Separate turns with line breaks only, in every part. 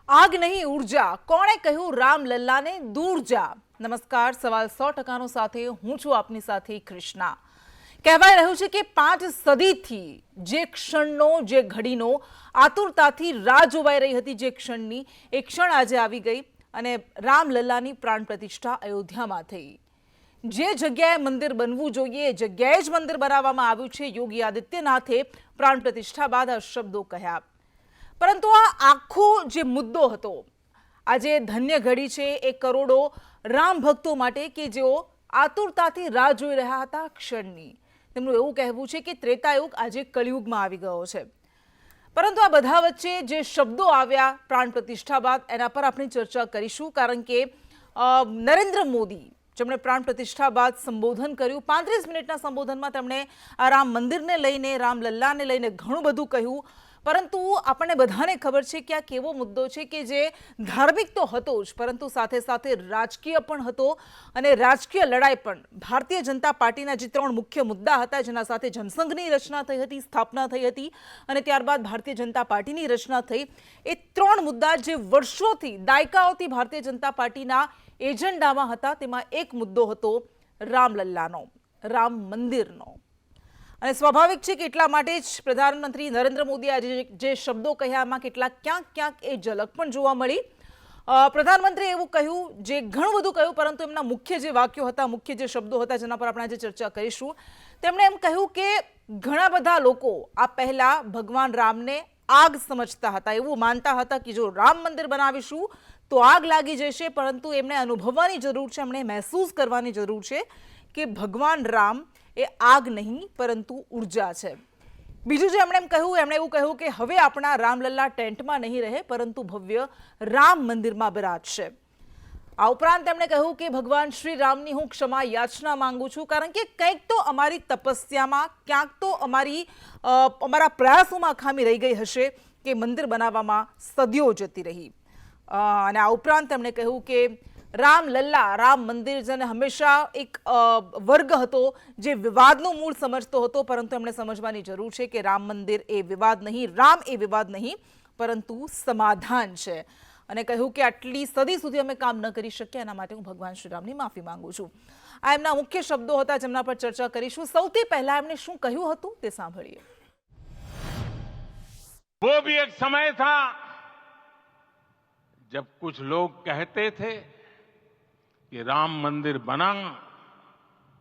આગ નહીં ઉર્જા, કોણે કહ્યું રામલલ્લાને દૂર જા? નમસ્કાર, સવાલ 100% સાથે હું છું આપની સાથે કૃષ્ણા। કહેવાય રહ્યું છે કે 5 સદીથી જે ક્ષણનો, જે ઘડીનો આતુરતાથી રાહ જોવાઈ રહી હતી, જે ક્ષણની એ ક્ષણ આજે આવી ગઈ અને રામલલ્લાની પ્રાણ પ્રતિષ્ઠા અયોધ્યામાં થઈ। જે જગ્યાએ મંદિર બનવું જોઈએ એ જગ્યાએ જ મંદિર બનાવવામાં આવ્યું છે। યોગી આદિત્યનાથે પ્રાણ પ્રતિષ્ઠા બાદ આ શબ્દો કહ્યા, પરંતુ આ આખો જે મુદ્દો હતો, આજે ધન્ય ઘડી છે એ કરોડો રામ ભક્તો માટે કે જેઓ આતુરતાથી રાહ જોઈ રહ્યા હતા ક્ષણની। તેમનું એવું કહેવું છે કે ત્રેતાયુગ આજે કળિયુગમાં આવી ગયો છે, પરંતુ આ બધા વચ્ચે જે શબ્દો આવ્યા પ્રાણ પ્રતિષ્ઠા બાદ એના પર આપણે ચર્ચા કરીશું, કારણ કે નરેન્દ્ર મોદી જેમણે પ્રાણ પ્રતિષ્ઠા બાદ સંબોધન કર્યું, 35 મિનિટના સંબોધનમાં તેમણે આ રામ મંદિરને લઈને, રામલલ્લાને લઈને ઘણું બધું કહ્યું, પરંતુ આપણને બધાને ખબર છે કે આ કેવો મુદ્દો છે કે જે ધાર્મિક તો હતો જ, પરંતુ સાથે સાથે રાજકીય પણ હતો અને રાજકીય લડાઈ પણ। ભારતીય જનતા પાર્ટીના જે 3 મુખ્ય મુદ્દા હતા, જેના સાથે જનસંઘની રચના થઈ હતી, સ્થાપના થઈ હતી અને ત્યારબાદ ભારતીય જનતા પાર્ટીની રચના થઈ, એ 3 મુદ્દા જે વર્ષોથી, દાયકાઓથી ભારતીય જનતા પાર્ટીના એજન્ડામાં હતા, તેમાં એક મુદ્દો હતો રામલલ્લાનો, રામ મંદિરનો। અને સ્વાભાવિક છે કે એટલા માટે જ પ્રધાનમંત્રી નરેન્દ્ર મોદીએ આજે જે શબ્દો કહ્યા એમાં ક્યાંક એ ઝલક પણ જોવા મળી। પ્રધાનમંત્રીએ એવું કહ્યું, જે ઘણું બધું કહ્યું, પરંતુ એમના મુખ્ય જે વાક્યો હતા, મુખ્ય જે શબ્દો હતા, જેના પર આપણે આજે ચર્ચા કરીશું, તેમણે એમ કહ્યું કે ઘણા બધા લોકો આ પહેલા ભગવાન રામને આગ સમજતા હતા, એવું માનતા હતા કે જો રામ મંદિર બનાવીશું તો આગ લાગી જશે, પરંતુ એમને અનુભવવાની જરૂર છે, એમણે મહેસૂસ કરવાની જરૂર છે કે ભગવાન રામ એ આગ નહીં પરંતુ ઉર્જા છે। બીજું જે એમણે એવું કહ્યું કે હવે આપણા રામલલ્લા ટેન્ટમાં નહીં રહે, પરંતુ ભવ્ય રામ મંદિરમાં બિરાજશે। આ ઉપરાંત તેમણે કહ્યું કે ભગવાન શ્રી રામની હું ક્ષમા યાચના માંગુ છું, કારણ કે કંઈક તો અમારી તપસ્યામાં, ક્યાંક તો અમારા પ્રયાસોમાં ખામી રહી ગઈ હશે કે મંદિર બનાવવામાં સદીઓ જતી રહી। અને આ ઉપરાંત તેમણે કહ્યું કે રામલલ્લા, રામ મંદિર જેને હંમેશા એક વર્ગ હતો જે વિવાદનું મૂળ સમજતો હતો, પરંતુ એમણે સમજવાની જરૂર છે કે રામ મંદિર એ વિવાદ નહીં, રામ એ વિવાદ નહીં, પરંતુ સમાધાન છે। અને કહ્યું કે આટલી સદી સુધી અમે કામ ન કરી શક્યા, એના માટે હું ભગવાન શ્રીરામની માફી માંગુ છું। આ એમના મુખ્ય શબ્દો હતા, જેમના પર ચર્ચા કરીશું। સૌથી પહેલા એમણે શું કહ્યું હતું તે સાંભળીએ।
वो भी एक समय था जब कुछ लोग कहते थे कि राम मंदिर बना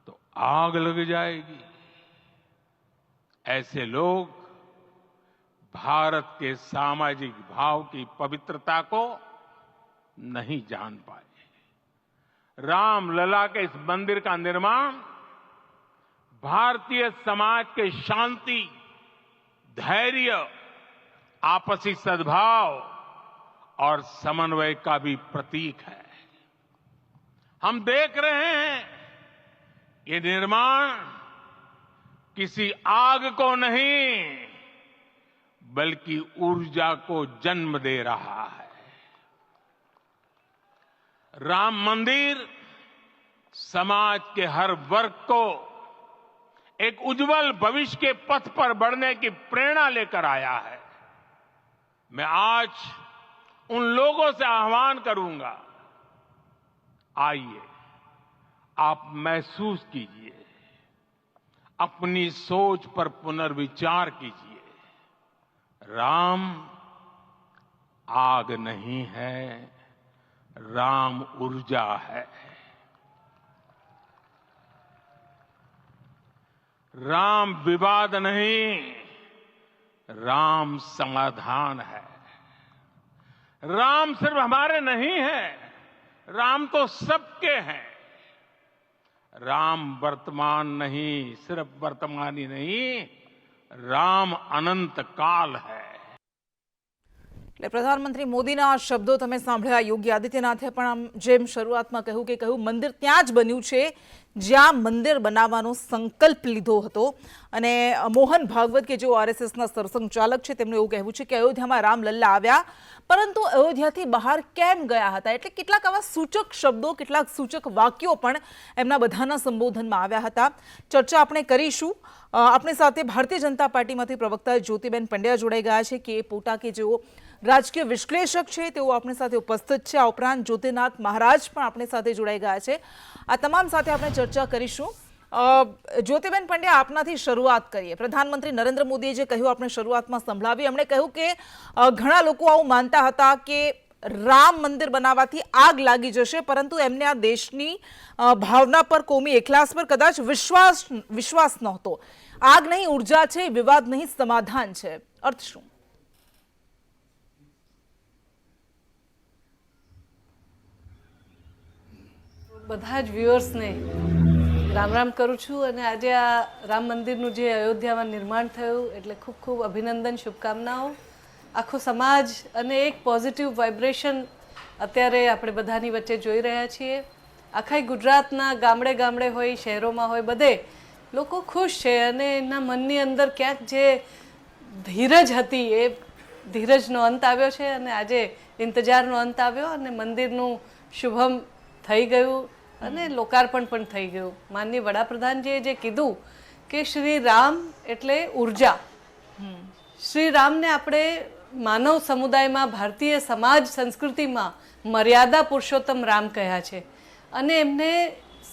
तो आग लग जाएगी। ऐसे लोग भारत के सामाजिक भाव की पवित्रता को नहीं जान पाए। रामलला के इस मंदिर का निर्माण भारतीय समाज के शांति, धैर्य, आपसी सद्भाव और समन्वय का भी प्रतीक है। हम देख रहे हैं ये निर्माण किसी आग को नहीं बल्कि ऊर्जा को जन्म दे रहा है। राम मंदिर समाज के हर वर्ग को एक उज्जवल भविष्य के पथ पर बढ़ने की प्रेरणा लेकर आया है। मैं आज उन लोगों से आह्वान करूंगा, आइए आप महसूस कीजिए, अपनी सोच पर पुनर्विचार कीजिए। राम आग नहीं है, राम ऊर्जा है। राम विवाद नहीं, राम समाधान है। राम सिर्फ हमारे नहीं है, राम तो सबके हैं। राम वर्तमान नहीं, सिर्फ वर्तमान ही नहीं, राम अनंत काल है।
એટલે પ્રધાનમંત્રી મોદીના આ શબ્દો તમે સાંભળ્યા। યોગી આદિત્યનાથે પણ આમ જેમ શરૂઆતમાં કહ્યું મંદિર ત્યાં જ બન્યું છે જ્યાં મંદિર બનાવવાનો સંકલ્પ લીધો હતો। અને મોહન ભાગવત કે જેઓ આરએસએસના સરસંઘચાલક છે, તેમનું એવું કહેવું છે કે અયોધ્યામાં રામલલ્લા આવ્યા, પરંતુ અયોધ્યાથી બહાર કેમ ગયા હતા? એટલે કેટલાક આવા સૂચક શબ્દો, કેટલાક સૂચક વાક્યો પણ એમના બધાના સંબોધનમાં આવ્યા હતા। ચર્ચા આપણે કરીશું। આપણી સાથે ભારતીય જનતા પાર્ટીમાંથી પ્રવક્તા જ્યોતિબેન પંડ્યા જોડાઈ ગયા છે કે પોતા કે જેઓ રાજકીય વિશ્લેષક છે, તેઓ આપણી સાથે ઉપસ્થિત છે. આ ઉપરાંત જ્યોતિનાથ મહારાજ પણ આપણી સાથે જોડાઈ ગયા છે. આ તમામ સાથે આપણે ચર્ચા કરીશું. જ્યોતિબેન પંડ્યા, આપનાથી શરૂઆત કરીએ. પ્રધાનમંત્રી નરેન્દ્ર મોદીએ જે કહ્યું આપણે શરૂઆતમાં સંભળાવી. એમણે કહ્યું કે ઘણા લોકો આવું માનતા હતા કે રામ મંદિર બનાવવાથી આગ લાગી જશે, પરંતુ એમને આ દેશની ભાવના પર, કોમી એકલાસ પર કદાચ વિશ્વાસ નહોતો. આગ નહીં ઉર્જા છે, વિવાદ નહીં સમાધાન છે. અર્થ શું?
બધા જ વ્યુઅર્સને રામ રામ કરું છું. અને આજે આ રામ મંદિરનું જે અયોધ્યામાં નિર્માણ થયું એટલે ખૂબ ખૂબ અભિનંદન, શુભકામનાઓ. આખો સમાજ અને એક પોઝિટિવ વાઇબ્રેશન અત્યારે આપણે બધાની વચ્ચે જોઈ રહ્યા છીએ. આખા ગુજરાતના ગામડે ગામડે હોય, શહેરોમાં હોય, બધે લોકો ખુશ છે. અને એના મનની અંદર ક્યાંક જે ધીરજ હતી એ ધીરજનો અંત આવ્યો છે. અને આજે ઇંતજારનો અંત આવ્યો અને મંદિરનું શુભમ થઈ ગયું અને લોકાર્પણ પણ થઈ ગયું. માનનીય વડાપ્રધાનજીએ જે કીધું કે શ્રી રામ એટલે ઉર્જા, શ્રી રામને આપણે માનવ સમુદાયમાં, ભારતીય સમાજ સંસ્કૃતિમાં મર્યાદા પુરુષોત્તમ રામ કહ્યા છે. અને એમને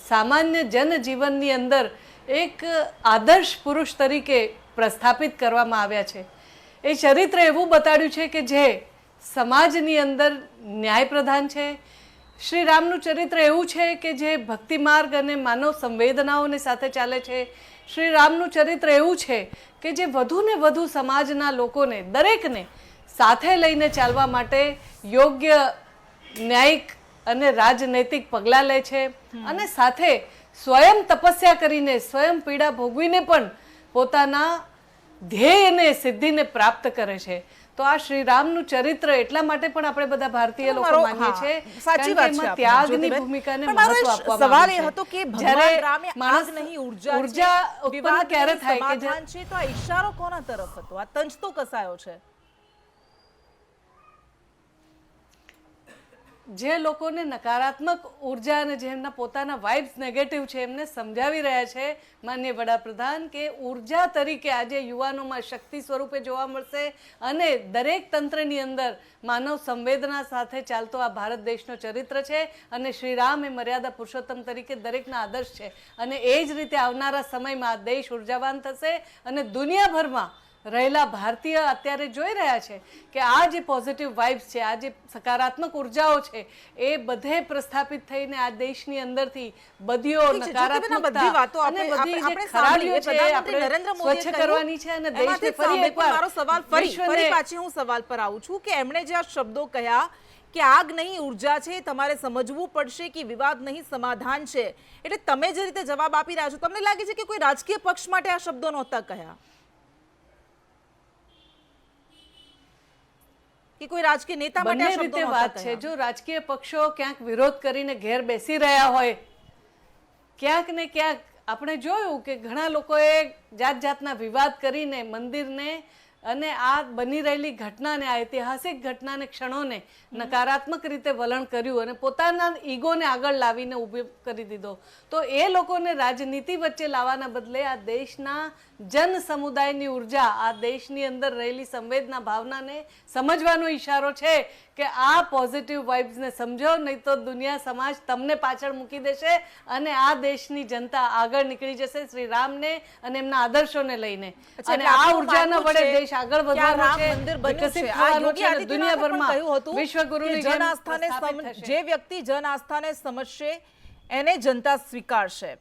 સામાન્ય જનજીવનની અંદર એક આદર્શ પુરુષ તરીકે પ્રસ્થાપિત કરવામાં આવ્યા છે. એ ચરિત્ર એવું બતાડ્યું છે કે જે સમાજની અંદર ન્યાય પ્રધાન છે. શ્રી રામનું ચરિત્ર એવું છે કે જે ભક્તિ માર્ગ અને માનવ સંવેદનાઓની સાથે ચાલે છે. શ્રી રામનું ચરિત્ર એવું છે કે જે વધુને વધુ સમાજના લોકોને, દરેકને સાથે લઈને ચાલવા માટે યોગ્ય ન્યાયિક અને રાજનૈતિક પગલાં લે છે. અને સાથે સ્વયં તપસ્યા કરીને, સ્વયં પીડા ભોગવીને પણ પોતાના ધ્યેયને, સિદ્ધિને પ્રાપ્ત કરે છે. તો આ શ્રી રામનું ચરિત્ર એટલા માટે પણ આપણે બધા ભારતીય લોકો માનીએ છીએ,
સાચી વાત છે.
ત્યાગની ભૂમિકાને મહત્વ આપવામાં
સવાલ એ
આવે
હતો કે
છે.
ભગવાન રામે આગ નહીં
ઉર્જા ઉત્પન્ન ક્યારે થાય કે
સમાધાન છે, તો આ ઈશારો કોના તરફ હતો? આ તંજ તો કસાયો છે.
જે લોકોને નકારાત્મક ઉર્જા અને જેમના પોતાના વાઇબ્સ નેગેટિવ છે એમને સમજાવી રહ્યા છે માનનીય વડાપ્રધાન કે ઉર્જા તરીકે આજે યુવાનોમાં શક્તિ સ્વરૂપે જોવા મળશે. અને દરેક તંત્રની અંદર માનવ સંવેદના સાથે ચાલતો આ ભારત દેશનો ચરિત્ર છે. અને શ્રી રામ એ મર્યાદા પુરુષોત્તમ તરીકે દરેકના આદર્શ છે. અને એ જ રીતે આવનારા સમયમાં આ દેશ ઉર્જાવાન થશે. અને દુનિયાભરમાં રહેલા ભારતીય અત્યારે જોઈ રહ્યા છે કે આ જે પોઝિટિવ વાઇબ્સ છે, આ જે સકારાત્મક ઉર્જાઓ છે, એ બધે પ્રસ્થાપિત થઈને આ દેશની અંદરથી બદીઓ, નકારાત્મકતા અને બધી જે ખરાબીઓ છે એ આપણે સ્વચ્છ કરવાની છે. અને દેશને ફરી એકવાર
મારો સવાલ ફરી પાછી હું સવાલ પર આવું છું કે એમણે જે આ શબ્દો કહ્યા કે આગ નહીં ઉર્જા છે, તમારે સમજવું પડશે કે વિવાદ નહીં સમાધાન છે, એટલે તમે જે રીતે જવાબ આપી રહ્યા છો, તમને લાગે છે કે કોઈ રાજકીય પક્ષ માટે આ શબ્દો નહોતા કહ્યા કે કોઈ રાજકીય નેતા માટે આ શબ્દો નહોતા
વાત છે? જો રાજકીય પક્ષો ક્યાંક વિરોધ કરીને ઘેર બેસી રહ્યા હોય, ક્યાંક ને ક્યાંક આપણે જોયું કે ઘણા લોકોએ જાત જાતના વિવાદ કરીને મંદિરને અને આ બની રહેલી ઘટનાને, આ ઐતિહાસિક ઘટનાને, ક્ષણોને નકારાત્મક રીતે વલણ કર્યું અને પોતાના ઈગોને આગળ લાવીને ઊભો કરી દીધો. તો એ લોકોને રાજનીતિ વચ્ચે લાવવાના બદલે આ દેશના જન સમુદાયની ઉર્જા, આ દેશની અંદર રહેલી સંવેદના ભાવનાને સમજવાનો ઈશારો છે કે આ પોઝિટિવ વાઇબ્સને સમજો, નહીં તો દુનિયા સમાજ તમને પાછળ મૂકી દેશે અને આ દેશની જનતા આગળ નીકળી જશે શ્રી રામને અને એમના આદર્શોને લઈને. અને આ ઉર્જાના વડે દેશ આગળ વધવાનો છે, વિકસિત થવાનો છે અને દુનિયાભરમાં વિશ્વગુરુની જેમ સ્થાપિત થશે.
જે વ્યક્તિ જન આસ્થાને સમજશે એને જનતા સ્વીકારશે.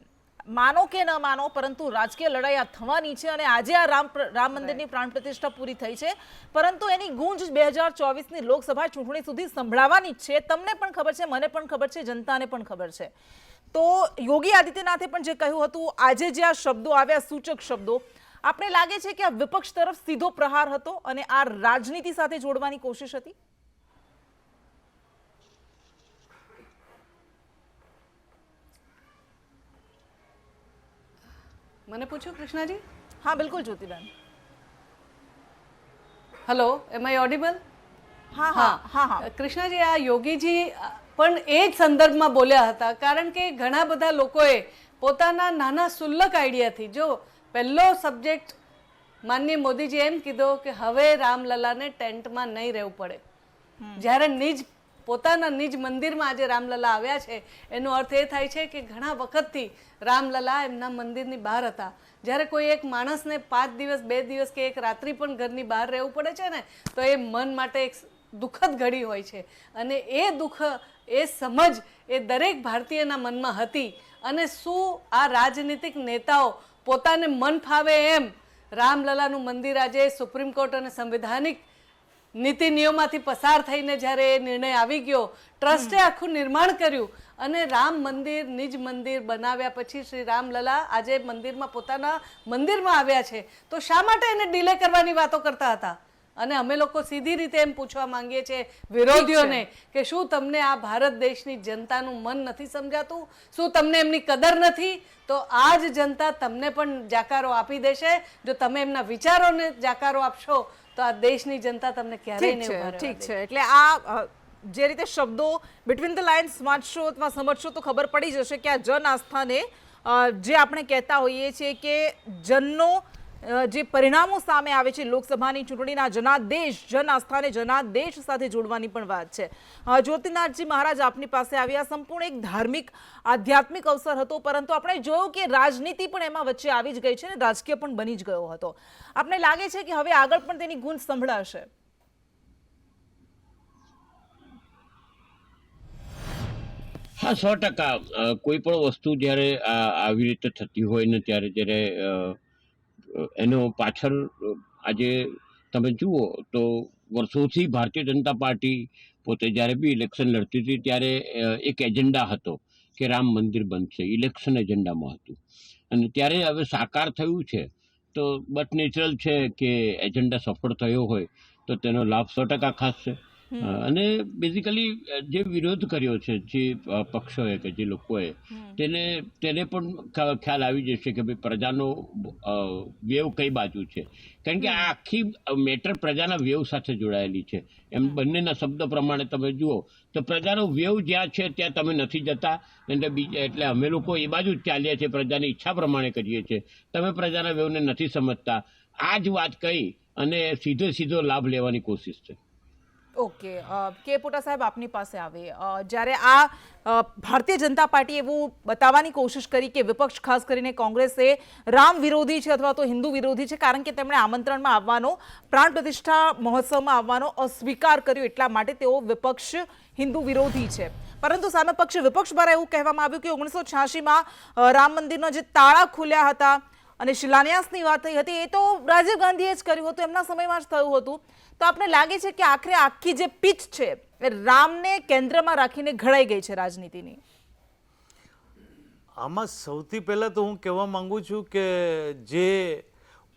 માનો કે ન માનો, પરંતુ રાજકીય લડાઈ આ થવાની છે. અને આજે આ રામ મંદિરની પ્રાણ પ્રતિષ્ઠા પૂરી થઈ છે, પરંતુ એની ગુંજ 2024ની લોકસભા ચૂંટણી સુધી સંભળાવવાની છે. તમને પણ ખબર છે, મને પણ ખબર છે, જનતાને પણ ખબર છે. તો યોગી આદિત્યનાથે પણ જે કહ્યું હતું, આજે જે આ શબ્દો આવ્યા, સૂચક શબ્દો, આપણે લાગે છે કે આ વિપક્ષ તરફ સીધો પ્રહાર હતો અને આ રાજનીતિ સાથે જોડવાની કોશિશ હતી?
મને પૂછો કૃષ્ણાજી.
હા બિલકુલ જ્યોતિબેન.
Hello, am I audible?
હા હા હા હા
કૃષ્ણાજી, આ યોગીજી પણ એ જ સંદર્ભમાં બોલ્યા હતા. કારણ કે ઘણા બધા લોકોએ પોતાના નાના સુલ્લક આઈડિયાથી, જો પહેલો સબ્જેક્ટ માનનીય મોદીજી એમ કીધું કે હવે રામલલાને ટેન્ટમાં નહીં રહેવું પડે. જ્યારે પોતાના નિજ મંદિરમાં આજે રામલલા આવ્યા છે એનો અર્થ એ થાય છે કે ઘણા વખતથી રામલલા એમના મંદિરની બહાર હતા. જ્યારે કોઈ એક માણસને 5 દિવસ 2 દિવસ કે એક રાત્રિ પણ ઘરની બહાર રહેવું પડે છે ને તો એ મન માટે એક દુઃખદ ઘડી હોય છે. અને એ દુઃખ, એ સમજ એ દરેક ભારતીયના મનમાં હતી. અને શું આ રાજનીતિક નેતાઓ પોતાને મન ફાવે એમ રામલલાનું મંદિર આજે સુપ્રીમ કોર્ટ અને સંવિધાનિક નીતિ નિયમોમાંથી પસાર થઈને જ્યારે એ નિર્ણય આવી ગયો, ટ્રસ્ટે આખું નિર્માણ કર્યું અને રામ મંદિર નિજ મંદિર બનાવ્યા પછી શ્રી રામલલા આજે મંદિરમાં પોતાના મંદિરમાં આવ્યા છે, તો શા માટે એને ડિલે કરવાની વાતો કરતા હતા? અને અમે લોકો સીધી રીતે એમ પૂછવા માંગીએ છીએ વિરોધીઓને કે શું તમને આ ભારત દેશની જનતાનું મન નથી સમજાતું? શું તમને એમની કદર નથી? તો આ જ જનતા તમને પણ જાકારો આપી દેશે. જો તમે એમના વિચારોને જાકારો આપશો તો આ દેશની જનતા તમને ક્યારેય નહીં ઉભા રહેવા દે.
ઠીક છે. એટલે આ જે રીતે શબ્દો બિટવીન ધ લાઇન્સ વાંચશો અથવા સમજશો તો ખબર પડી જશે કે આ જન આસ્થાને જે આપણે કહેતા હોઈએ છીએ કે જનનો જે પરિણામો સામે આવે છે લોકસભાની ચૂંટણીના જનાદેશ, જન આસ્થાને જનાદેશ સાથે જોડવાની પણ વાત છે. જ્યોતિનાથજી મહારાજ આપની પાસે આવ્યા, સંપૂર્ણ એક ધાર્મિક આધ્યાત્મિક અવસર હતો, પરંતુ આપણે જોયું કે રાજનીતિ પણ એમાં વચ્ચે આવી જ ગઈ છે ને રાજકીય પણ બની જ ગયો હતો. આપને લાગે છે કે હવે આગળ પણ તેની ગૂંજ સંભળાશે?
હા, 100%. કોઈ પણ વસ્તુ જ્યારે આવી રીતે થતી હોય ને ત્યારે એનો પાછળ આજે તમે જુઓ તો વર્ષોથી ભારતીય જનતા પાર્ટી પોતે જ્યારે બી ઇલેક્શન લડતી હતી ત્યારે એક એજન્ડા હતો કે રામ મંદિર બનશે, ઇલેક્શન એજન્ડામાં હતું. અને ત્યારે હવે સાકાર થયું છે તો બટ નેચરલ છે કે એજન્ડા સફળ થયો હોય તો તેનો લાભ 100% ખાશે. અને બેઝિકલી જે વિરોધ કર્યો છે જે પક્ષોએ કે જે લોકોએ તેને પણ ખ્યાલ આવી જશે કે ભાઈ પ્રજાનો વેવ કઈ બાજુ છે. કારણ કે આ આખી મેટર પ્રજાના વેવ સાથે જોડાયેલી છે. એમ બંનેના શબ્દ પ્રમાણે તમે જુઓ તો પ્રજાનો વેવ જ્યાં છે ત્યાં તમે નથી જતા, એટલે અમે લોકો એ બાજુ જ ચાલીએ છીએ, પ્રજાની ઈચ્છા પ્રમાણે કરીએ છીએ. તમે પ્રજાના વેવને નથી સમજતા. આ જ વાત કહી અને સીધો લાભ લેવાની કોશિશ છે.
ઓકે, કે પોટા સાહેબ આપની પાસે આવે, જ્યારે આ ભારતીય જનતા પાર્ટી એવું બતાવવાની કોશિશ કરી કે વિપક્ષ ખાસ કરીને કોંગ્રેસે રામ વિરોધી છે અથવા તો હિન્દુ વિરોધી છે કારણ કે તેમણે આમંત્રણમાં આવવાનો, પ્રાણ પ્રતિષ્ઠા મહોત્સવમાં આવવાનો અસ્વીકાર કર્યો, એટલા માટે તેઓ વિપક્ષ હિન્દુ વિરોધી છે. પરંતુ સામે પક્ષ વિપક્ષ દ્વારા એવું કહેવામાં આવ્યું કે 1986માં રામ મંદિરના જે તાળા ખુલ્યા હતા અને શિલાન્યાસની વાત થઈ હતી એ તો રાજીવ ગાંધીએ જ કર્યું હતું, એમના સમયમાં જ થયું હતું. તો આપણે લાગે છે કે આખરે આખી જે પિચ છે એ રામને કેન્દ્રમાં રાખીને ઘડાઈ ગઈ છે રાજનીતિની?
આમાં સૌથી પહેલાં તો હું કહેવા માંગુ છું કે જે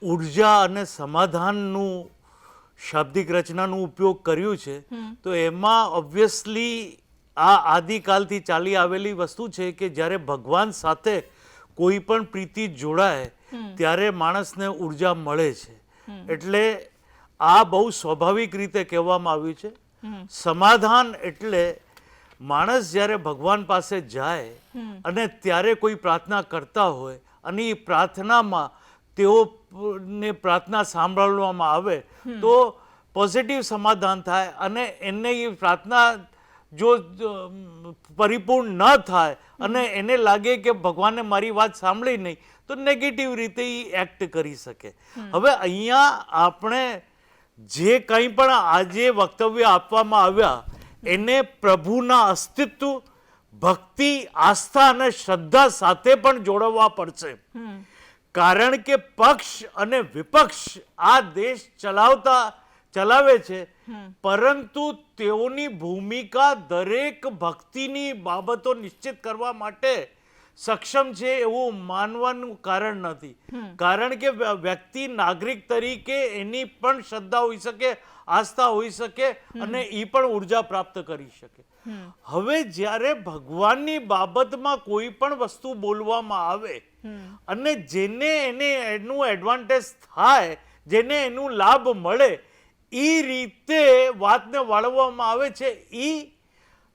ઉર્જા અને સમાધાનનું શાબ્દિક રચનાનું ઉપયોગ કર્યું છે તો એમાં ઓબ્વિયસલી આ આદિકાલથી ચાલી આવેલી વસ્તુ છે કે જ્યારે ભગવાન સાથે કોઈ પણ પ્રીતિ જોડાય ત્યારે માણસને ઉર્જા મળે છે. એટલે આ બહુ સ્વાભાવિક રીતે કહેવામાં આવ્યું છે. સમાધાન એટલે માણસ જ્યારે ભગવાન પાસે જાય અને ત્યારે કોઈ પ્રાર્થના કરતા હોય અને એ પ્રાર્થનામાં તેઓને પ્રાર્થના સાંભળવામાં આવે તો પોઝિટિવ સમાધાન થાય. અને એને એ પ્રાર્થના જો પરિપૂર્ણ ન થાય અને એને લાગે કે ભગવાને મારી વાત સાંભળી નહીં તો નેગેટિવ રીતે એ એક્ટ કરી શકે. હવે અહીંયા આપણે જે કંઈ પણ આજે વક્તવ્ય આપવામાં આવ્યા એને પ્રભુના અસ્તિત્વ, ભક્તિ, આસ્થા અને શ્રદ્ધા સાથે પણ જોડવા પડશે. કારણ કે પક્ષ અને વિપક્ષ આ દેશ ચલાવે છે, પરંતુ તેઓની ભૂમિકા દરેક ભક્તિની બાબતો નિશ્ચિત કરવા માટે સક્ષમ છે એવું માનવાનું કારણ નથી. કારણ કે વ્યક્તિ નાગરિક તરીકે એની પણ શ્રદ્ધા હોઈ શકે, આસ્થા હોઈ શકે અને એ પણ ઉર્જા પ્રાપ્ત કરી શકે. હવે જ્યારે ભગવાનની બાબતમાં કોઈ પણ વસ્તુ બોલવામાં આવે અને જેને એનું એડવાન્ટેજ થાય, જેને એનું લાભ મળે એ રીતે વાતને વાળવામાં આવે છે, એ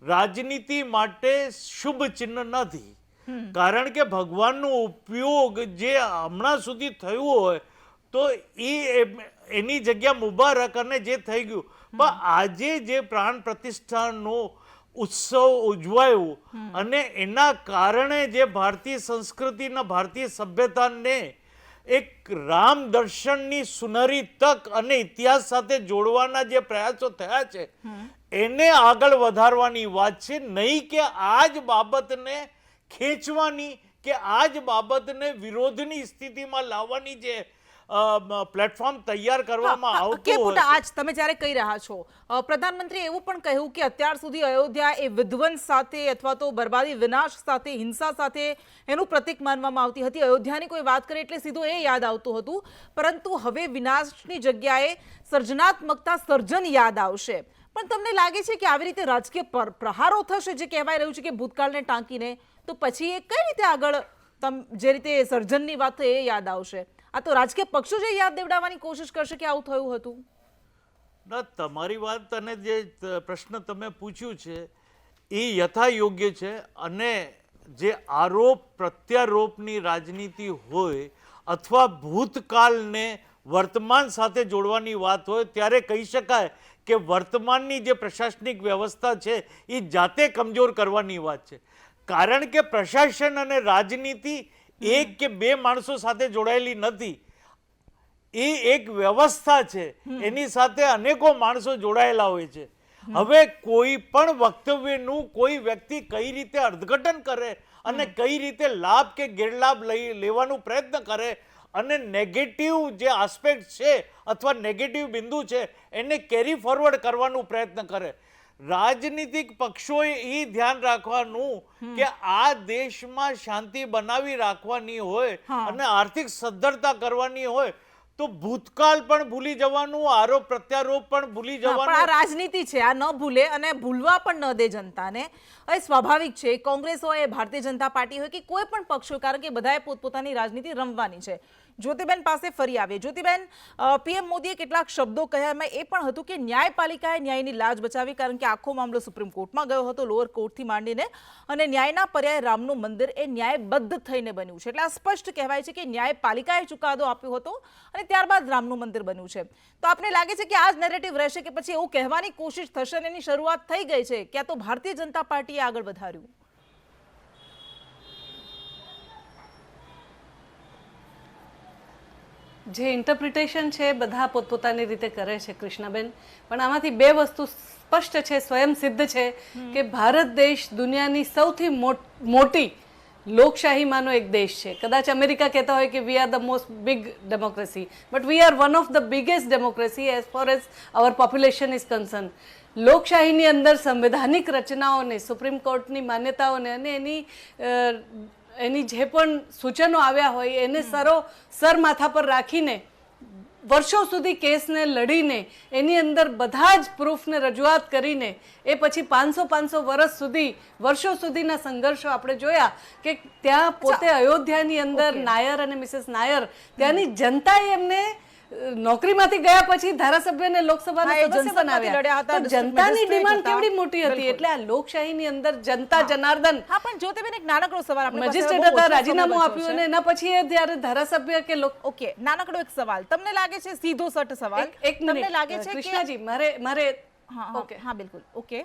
રાજનીતિ માટે શુભ ચિહ્ન નથી. કારણ કે ભગવાનનો ઉપયોગ જે હમણાં સુધી થયું હોય તો એની જગ્યા મુબારક અને જે થઈ ગયું. પણ આજે જે પ્રાણ પ્રતિષ્ઠાનો ઉત્સવ ઉજવાયો અને એના કારણે જે ભારતીય સંસ્કૃતિના ભારતીય સભ્યતાને એક રામ દર્શનની સુનહરી તક અને ઇતિહાસ સાથે જોડવાના જે પ્રયાસો થયા છે એને આગળ વધારવાની વાત છે, નહીં કે આ જ બાબતને ખેંચવાની કે આ જ બાબતને વિરોધની સ્થિતિમાં લાવવાની જે પ્લેટફોર્મ તૈયાર કરવામાં
કે
આવતું
પુટા
હોય
આજ તમે જ્યારે કહી રહ્યા છો, પ્રધાનમંત્રીએ એવું પણ કહ્યું કે અત્યાર સુધી અયોધ્યા એ વિધ્વંસ સાથે અથવા તો બરબાદી વિનાશ સાથે હિંસા સાથે એનું પ્રતીક માનવામાં આવતી હતી. અયોધ્યાની કોઈ વાત કરે એટલે સીધું એ યાદ આવતું હતું, પરંતુ હવે વિનાશની જગ્યાએ સર્જનાત્મકતા સર્જન યાદ આવશે. પણ તમને લાગે છે કે આવી રીતે રાજકીય પ્રહારો થશે જે કહેવાય રહ્યું છે કે ભૂતકાળને ટાંકીને, તો પછી એ કઈ રીતે આગળ જે રીતે સર્જનની વાત એ યાદ આવશે? આ તો રાજકીય પક્ષો જે યાદ દેવડાવવાની કોશિશ કરશે કે આવું થયું હતું.
ના, તમારી વાત અને જે પ્રશ્ન તમે પૂછ્યું છે એ યથાયોગ્ય છે. અને જે આરોપ પ્રત્યારોપની રાજનીતિ હોય અથવા ભૂતકાળને વર્તમાન સાથે જોડવાની વાત હોય ત્યારે કહી શકાય કે વર્તમાનની જે પ્રશાસનિક વ્યવસ્થા છે એ જાતે કમજોર કરવાની વાત છે. કારણ કે પ્રશાસન અને રાજનીતિ એક કે બે માણસો સાથે જોડાયેલી નથી, એ એક વ્યવસ્થા છે, એની સાથે અનેકો માણસો જોડાયેલા હોય છે. હવે કોઈ પણ વક્તવ્યનું કોઈ વ્યક્તિ કઈ રીતે અર્થઘટન કરે અને કઈ રીતે લાભ કે ગેરલાભ લેવાનો પ્રયત્ન કરે અને નેગેટિવ જે આસ્પેક્ટ છે અથવા નેગેટિવ બિંદુ છે એને કેરી ફોરવર્ડ કરવાનો પ્રયત્ન કરે. રાજનીતિક પક્ષોએ એ ધ્યાન રાખવાનું કે આ દેશમાં શાંતિ બનાવી રાખવાની હોય અને આર્થિક સદ્ધરતા કરવાની હોય તો ભૂતકાળ પણ ભૂલી જવાનું, આરોપ પ્રત્યારોપ પણ ભૂલી જવાનું.
પણ આ રાજનીતિ છે, આ ન ભૂલે અને ભૂલવા પણ ન દે જનતાને. એ સ્વાભાવિક છે, કોંગ્રેસ હોય, ભારતીય જનતા પાર્ટી હોય કે કોઈ પણ પક્ષ હોય, કારણ કે બધાએ પોતપોતાની રાજનીતિ રમવાની છે. જ્યોતિબેન પાસે ફરી આવીએ. જ્યોતિબેન, પીએમ મોદીએ કેટલાક શબ્દો કહ્યા, એમાં એ પણ હતું કે ન્યાયપાલિકાએ ન્યાયની લાજ બચાવી, કારણ કે આખો મામલો સુપ્રીમ કોર્ટમાં ગયો હતો, લોઅર કોર્ટથી માંડીને, અને ન્યાયના પર્યાય રામનું મંદિર એ ન્યાયબદ્ધ થઈને બન્યું છે. એટલે આ સ્પષ્ટ કહેવાય છે કે ન્યાયપાલિકાએ ચુકાદો આપ્યો હતો અને ત્યારબાદ રામનું મંદિર બન્યું છે. તો આપને લાગે છે કે આ જ નેરેટિવ રહેશે કે પછી એવું કહેવાની કોશિશ થશે અને એની શરૂઆત થઈ ગઈ છે, ક્યાં તો ભારતીય જનતા પાર્ટીએ આગળ વધાર્યું?
જે ઇન્ટરપ્રિટેશન છે બધા પોતપોતાની રીતે કરે છે કૃષ્ણાબેન, પણ આમાંથી બે વસ્તુ સ્પષ્ટ છે, સ્વયં સિદ્ધ છે કે ભારત દેશ દુનિયાની સૌથી મોટી લોકશાહીમાંનો એક દેશ છે. કદાચ અમેરિકા કહેતા હોય કે we are the most big democracy, but we are one of the biggest democracy as far as our population is concern. લોકશાહીની અંદર સંવૈધાનિક રચનાઓને, સુપ્રીમ કોર્ટની માન્યતાઓને અને એની જે પણ સૂચનો આવ્યા હોય એને સર માથા પર રાખીને વર્ષો સુધી કેસને લડીને એની અંદર બધા જ પ્રૂફને રજૂઆત કરીને એ પછી 500 વર્ષો સુધીના સંઘર્ષો આપણે જોયા કે ત્યાં પોતે અયોધ્યાની અંદર નાયર અને મિસેસ નાયર, ત્યાંની જનતાએ એમને નોકરીમાંથી ગયા પછી ધારાસભ્યને લોકસભાના સદસ્ય બનાવ્યા. તો જનતાની ડિમાન્ડ કેવડી મોટી હતી. એટલે આ લોકશાહીની અંદર જનતા જનાર્દન.
હા, પણ જ્યોતિબેન એક નાનકડો સવાલ આપણે
મેજિસ્ટ્રેટ હતા, રાજીનામું આપ્યું અને એના પછી એ જ્યારે ધારાસભ્ય કે
ઓકે, નાનકડો એક સવાલ તમને લાગે છે, સીધો સટ સવાલ,
એક
તમને
મિનિટ
લાગે છે કે
કૃષ્ણાજી મારે
ઓકે, હા બિલકુલ, ઓકે.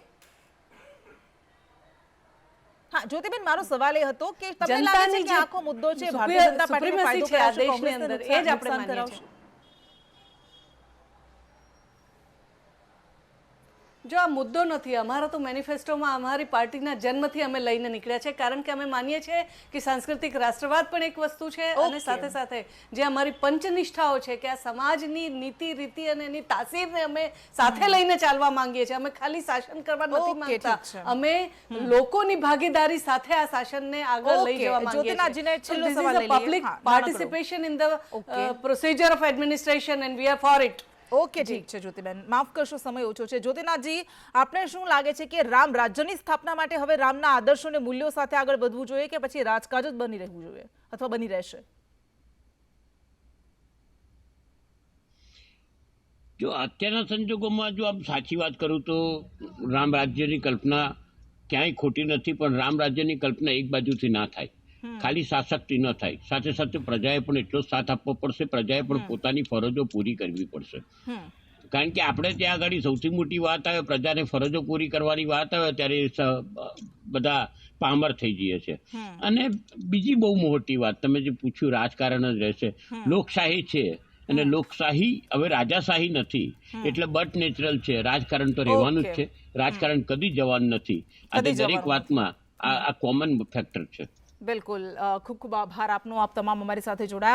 હા જ્યોતિબેન, મારો સવાલ એ હતો કે તમને લાગે છે કે આખો મુદ્દો છે ભારતીય જનતા પાર્ટીનો ફાયદો
છે આ
કરાવશે,
દેશની
કોંગ્રેસને
અંદર, એ જ આપણે
નુકસાન
માનીએ
કરાવશે?
છીએ. જો આ મુદ્દો નથી, અમારા તો મેનિફેસ્ટોમાં અમારી પાર્ટીના જન્મથી અમે લઈને નીકળ્યા છે, કારણ કે અમે માનીએ છીએ કે સાંસ્કૃતિક રાષ્ટ્રવાદ પણ એક વસ્તુ છે અને સાથે સાથે જે અમારી પંચનિષ્ઠાઓ છે કે આ સમાજની નીતિ રીતિ અને એની તાસીરને અમે સાથે લઈને ચાલવા માંગીએ છીએ. અમે ખાલી શાસન કરવા નથી માંગતા, અમે લોકોની ભાગીદારી સાથે આ શાસનને આગળ લઈ જવા માંગીએ છીએ. Public participation in the procedure of administration and we are four it.
Okay, ઠીક છે જ્યોતિબેન, માફ કરશો સમય ઓછો છે. જ્યોતિનાથજી, આપને શું લાગે છે કે રામ રાજ્યની સ્થાપના માટે હવે રામના આદર્શો અને મૂલ્યો સાથે આગળ વધવું જોઈએ કે પછી રાજકાજ જ બની રહેવું જોઈએ અથવા બની રહેશે?
જો અત્યારના સંજોગોમાં જો આપ સાચી વાત કરું તો રામ રાજ્યની કલ્પના ક્યાંય ખોટી નથી, પણ રામ રાજ્યની કલ્પના એક બાજુથી ના થાય. ખાલી શાસકથી ન થાય, સાથે સાથે પ્રજાએ પણ એટલો જ સાથ આપવો પડશે, પ્રજાએ પણ પોતાની ફરજો પૂરી કરવી પડશે. કારણ કે આપણે ત્યાં આગળ સૌથી મોટી વાત આવે, પ્રજાને ફરજો પૂરી કરવાની વાત આવે ત્યારે બધા પામર થઈ જઈએ છે. અને બીજી બહુ મોટી વાત તમે જે પૂછ્યું, રાજકારણ જ રહેશે. લોકશાહી છે અને લોકશાહી હવે રાજાશાહી નથી, એટલે બટ નેચરલ છે. રાજકારણ તો રહેવાનું જ છે, રાજકારણ કદી જવાનું નથી. આજે દરેક વાતમાં આ કોમન ફેક્ટર છે.
બિલકુલ. ખૂબ ખૂબ આભાર આપનો, આપ તમામ અમારી સાથે જોડાયા.